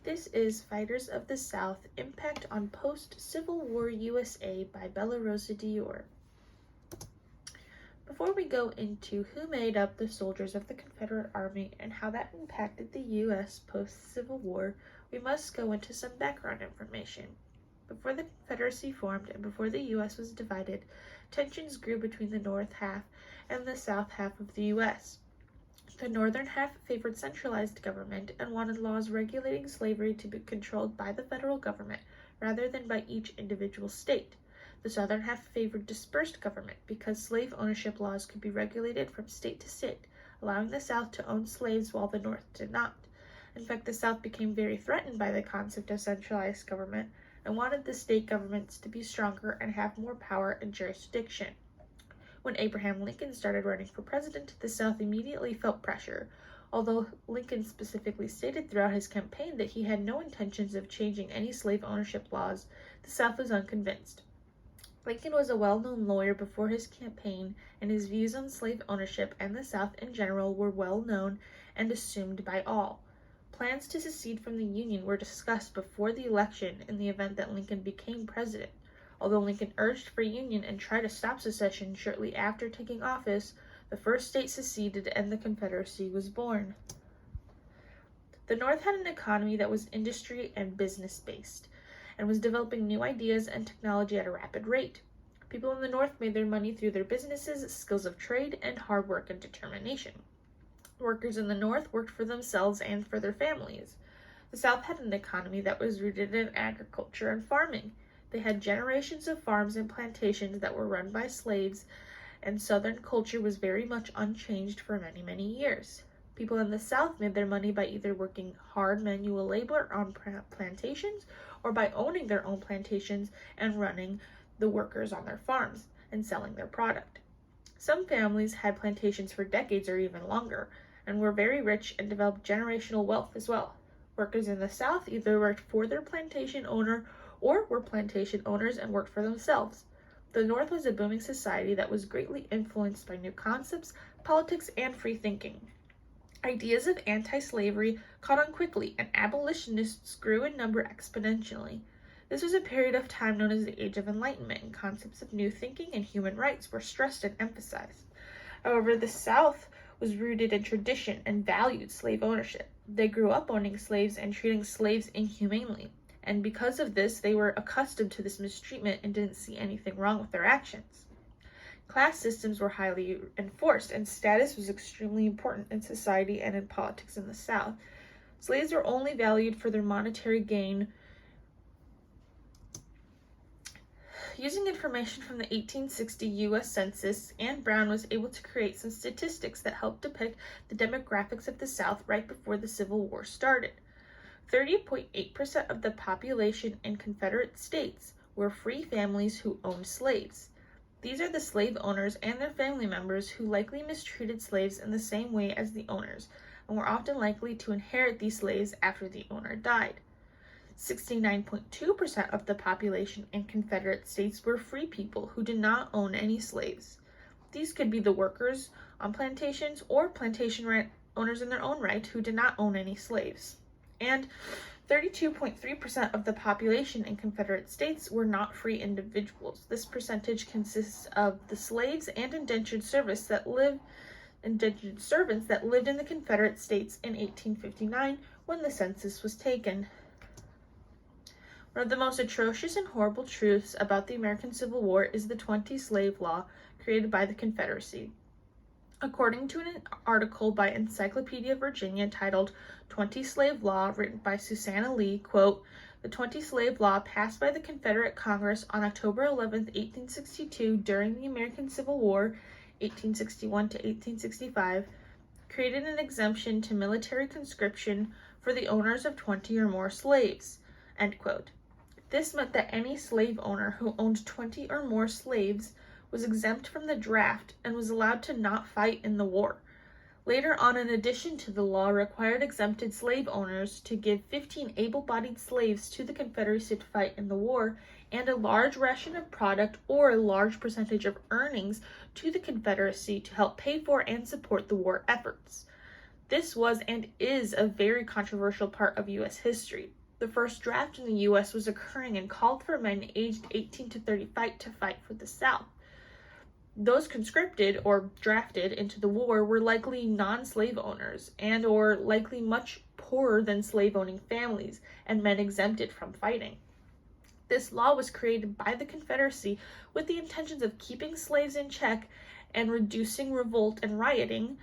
This is Fighters of the South, Impact on Post-Civil War USA by Bella Rosa Dior. Before we go into who made up the soldiers of the Confederate Army and how that impacted the U.S. post-Civil War, we must go into some background information. Before the Confederacy formed and before the U.S. was divided, tensions grew between the north half and the south half of the U.S. The northern half favored centralized government and wanted laws regulating slavery to be controlled by the federal government rather than by each individual state. The southern half favored dispersed government because slave ownership laws could be regulated from state to state, allowing the South to own slaves while the North did not. In fact, the South became very threatened by the concept of centralized government and wanted the state governments to be stronger and have more power and jurisdiction. When Abraham Lincoln started running for president, the South immediately felt pressure. Although Lincoln specifically stated throughout his campaign that he had no intentions of changing any slave ownership laws, the South was unconvinced. Lincoln was a well-known lawyer before his campaign, and his views on slave ownership and the South in general were well known and assumed by all. Plans to secede from the Union were discussed before the election in the event that Lincoln became president. Although Lincoln urged for union and tried to stop secession shortly after taking office, the first state seceded and the Confederacy was born. The North had an economy that was industry and business-based and was developing new ideas and technology at a rapid rate. People in the North made their money through their businesses, skills of trade, and hard work and determination. Workers in the North worked for themselves and for their families. The South had an economy that was rooted in agriculture and farming. They had generations of farms and plantations that were run by slaves, and Southern culture was very much unchanged for many, many years. People in the South made their money by either working hard manual labor on plantations or by owning their own plantations and running the workers on their farms and selling their product. Some families had plantations for decades or even longer and were very rich and developed generational wealth as well. Workers in the South either worked for their plantation owner or were plantation owners and worked for themselves. The North was a booming society that was greatly influenced by new concepts, politics, and free thinking. Ideas of anti-slavery caught on quickly, and abolitionists grew in number exponentially. This was a period of time known as the Age of Enlightenment, and concepts of new thinking and human rights were stressed and emphasized. However, the South was rooted in tradition and valued slave ownership. They grew up owning slaves and treating slaves inhumanely. And because of this, they were accustomed to this mistreatment and didn't see anything wrong with their actions. Class systems were highly enforced, and status was extremely important in society and in politics in the South. Slaves were only valued for their monetary gain. Using information from the 1860 U.S. Census, Anne Brown was able to create some statistics that helped depict the demographics of the South right before the Civil War started. 30.8% of the population in Confederate states were free families who owned slaves. These are the slave owners and their family members who likely mistreated slaves in the same way as the owners, and were often likely to inherit these slaves after the owner died. 69.2% of the population in Confederate states were free people who did not own any slaves. These could be the workers on plantations or plantation owners in their own right who did not own any slaves. And 32.3% of the population in Confederate states were not free individuals. This percentage consists of the slaves and indentured servants that lived in the Confederate states in 1859 when the census was taken. One of the most atrocious and horrible truths about the American Civil War is the 20 slave law created by the Confederacy. According to an article by Encyclopedia Virginia titled 20 Slave Law, written by Susanna Lee, quote, "The 20 Slave Law passed by the Confederate Congress on October 11, 1862 during the American Civil War, 1861 to 1865, created an exemption to military conscription for the owners of 20 or more slaves," end quote. This meant that any slave owner who owned 20 or more slaves was exempt from the draft and was allowed to not fight in the war. Later on, an addition to the law required exempted slave owners to give 15 able-bodied slaves to the Confederacy to fight in the war, and a large ration of product or a large percentage of earnings to the Confederacy to help pay for and support the war efforts. This was and is a very controversial part of U.S. history. The first draft in the U.S. was occurring and called for men aged 18 to 35 to fight for the South. Those conscripted or drafted into the war were likely non-slave owners and or likely much poorer than slave-owning families and men exempted from fighting. This law was created by the Confederacy with the intentions of keeping slaves in check and reducing revolt and rioting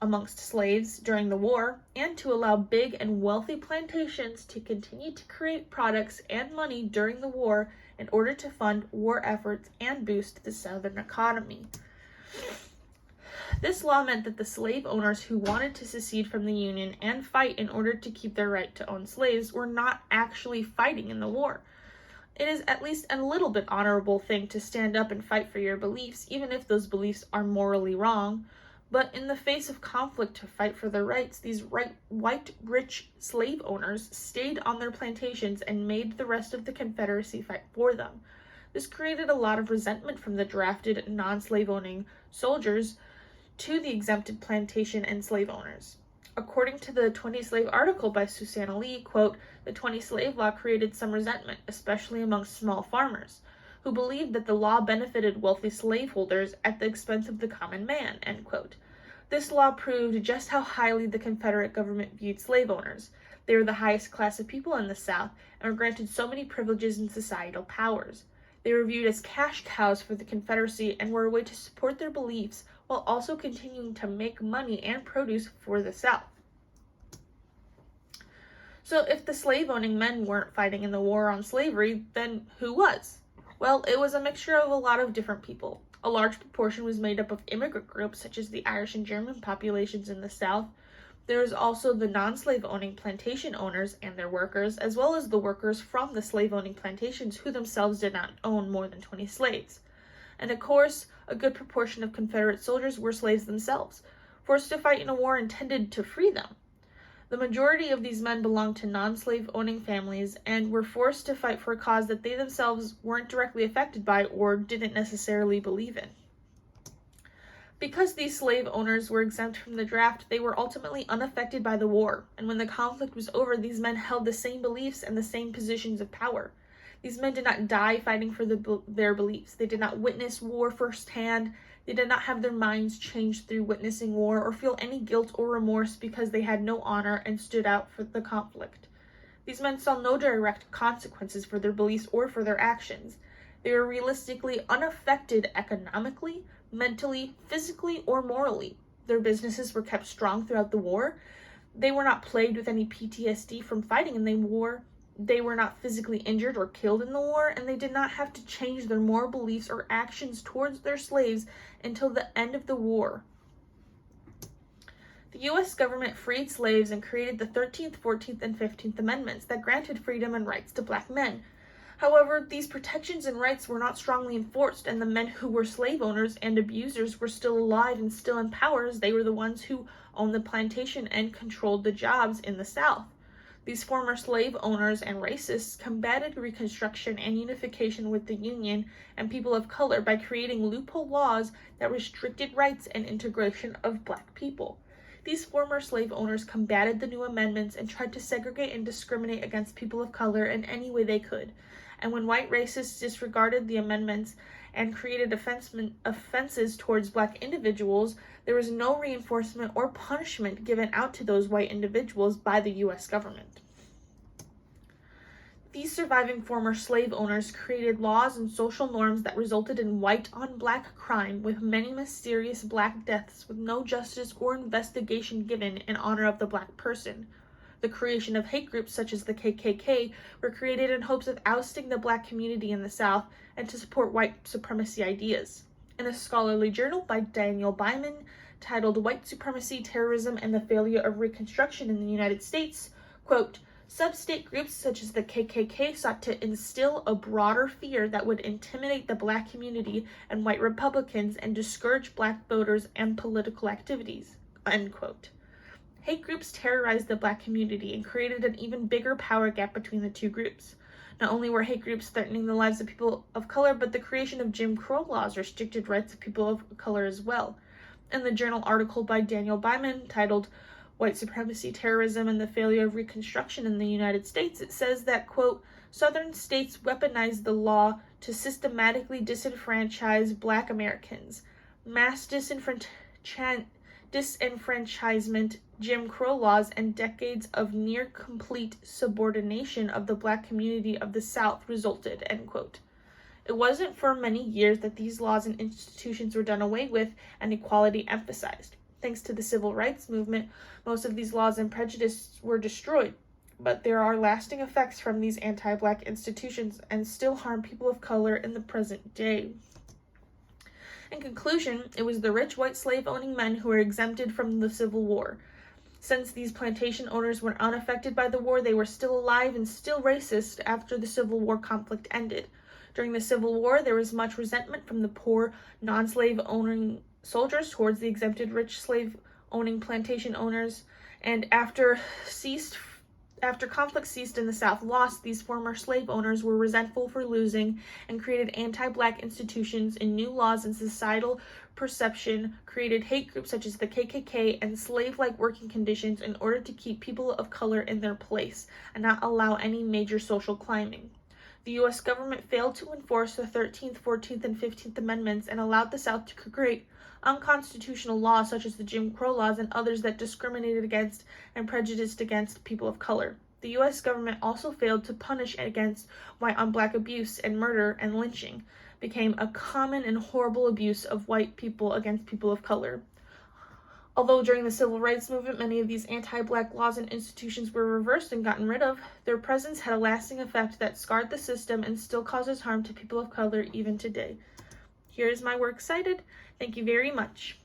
amongst slaves during the war, and to allow big and wealthy plantations to continue to create products and money during the war in order to fund war efforts and boost the Southern economy. This law meant that the slave owners who wanted to secede from the Union and fight in order to keep their right to own slaves were not actually fighting in the war. It is at least a little bit honorable thing to stand up and fight for your beliefs, even if those beliefs are morally wrong. But in the face of conflict to fight for their rights, these white, rich slave owners stayed on their plantations and made the rest of the Confederacy fight for them. This created a lot of resentment from the drafted, non-slave owning soldiers to the exempted plantation and slave owners. According to the 20 Slave article by Susanna Lee, quote, the 20 Slave law created some resentment, especially among small farmers, who believed that the law benefited wealthy slaveholders at the expense of the common man, end quote. This law proved just how highly the Confederate government viewed slave owners. They were the highest class of people in the South and were granted so many privileges and societal powers. They were viewed as cash cows for the Confederacy and were a way to support their beliefs while also continuing to make money and produce for the South. So if the slave-owning men weren't fighting in the war on slavery, then who was? Well, it was a mixture of a lot of different people. A large proportion was made up of immigrant groups such as the Irish and German populations in the South. There was also the non-slave-owning plantation owners and their workers, as well as the workers from the slave-owning plantations who themselves did not own more than 20 slaves. And of course, a good proportion of Confederate soldiers were slaves themselves, forced to fight in a war intended to free them. The majority of these men belonged to non-slave owning families and were forced to fight for a cause that they themselves weren't directly affected by or didn't necessarily believe in. Because these slave owners were exempt from the draft, they were ultimately unaffected by the war, and when the conflict was over, these men held the same beliefs and the same positions of power. These men did not die fighting for their beliefs. They did not witness war firsthand. They did not have their minds changed through witnessing war or feel any guilt or remorse because they had no honor and stood out for the conflict. These men saw no direct consequences for their beliefs or for their actions. They were realistically unaffected economically, mentally, physically, or morally. Their businesses were kept strong throughout the war. They were not plagued with any PTSD from fighting in the war. They were not physically injured or killed in the war, and they did not have to change their moral beliefs or actions towards their slaves until the end of the war. The U.S. government freed slaves and created the 13th, 14th, and 15th Amendments that granted freedom and rights to black men. However, these protections and rights were not strongly enforced, and the men who were slave owners and abusers were still alive and still in power, as they were the ones who owned the plantation and controlled the jobs in the South. These former slave owners and racists combated Reconstruction and unification with the Union and people of color by creating loophole laws that restricted rights and integration of black people. These former slave owners combated the new amendments and tried to segregate and discriminate against people of color in any way they could. And when white racists disregarded the amendments and created offenses towards black individuals, there was no reinforcement or punishment given out to those white individuals by the U.S. government. These surviving former slave owners created laws and social norms that resulted in white-on-black crime, with many mysterious black deaths with no justice or investigation given in honor of the black person. The creation of hate groups such as the KKK were created in hopes of ousting the black community in the South and to support white supremacy ideas. In a scholarly journal by Daniel Byman titled White Supremacy, Terrorism, and the Failure of Reconstruction in the United States, quote, sub-state groups such as the KKK sought to instill a broader fear that would intimidate the black community and white Republicans and discourage black voters and political activities, end quote. Hate groups terrorized the black community and created an even bigger power gap between the two groups. Not only were hate groups threatening the lives of people of color, but the creation of Jim Crow laws restricted rights of people of color as well. In the journal article by Daniel Byman titled white supremacy, terrorism, and the failure of Reconstruction in the United States, it says that, quote, Southern states weaponized the law to systematically disenfranchise Black Americans. Mass disenfranchisement, Jim Crow laws, and decades of near-complete subordination of the Black community of the South resulted, end quote. It wasn't for many years that these laws and institutions were done away with and equality emphasized. Thanks to the Civil Rights Movement, most of these laws and prejudices were destroyed. But there are lasting effects from these anti-Black institutions and still harm people of color in the present day. In conclusion, it was the rich white slave-owning men who were exempted from the Civil War. Since these plantation owners were unaffected by the war, they were still alive and still racist after the Civil War conflict ended. During the Civil War, there was much resentment from the poor, non-slave owning soldiers towards the exempted rich slave-owning plantation owners, and after conflict ceased and the South lost, these former slave owners were resentful for losing and created anti-Black institutions and new laws and societal perception, created hate groups such as the KKK and slave-like working conditions in order to keep people of color in their place and not allow any major social climbing. The U.S. government failed to enforce the 13th, 14th, and 15th Amendments and allowed the South to create unconstitutional laws such as the Jim Crow laws and others that discriminated against and prejudiced against people of color. The U.S. government also failed to punish against white on Black abuse, and murder and lynching became a common and horrible abuse of white people against people of color. Although during the Civil Rights Movement, many of these anti-Black laws and institutions were reversed and gotten rid of, their presence had a lasting effect that scarred the system and still causes harm to people of color even today. Here is my works cited. Thank you very much.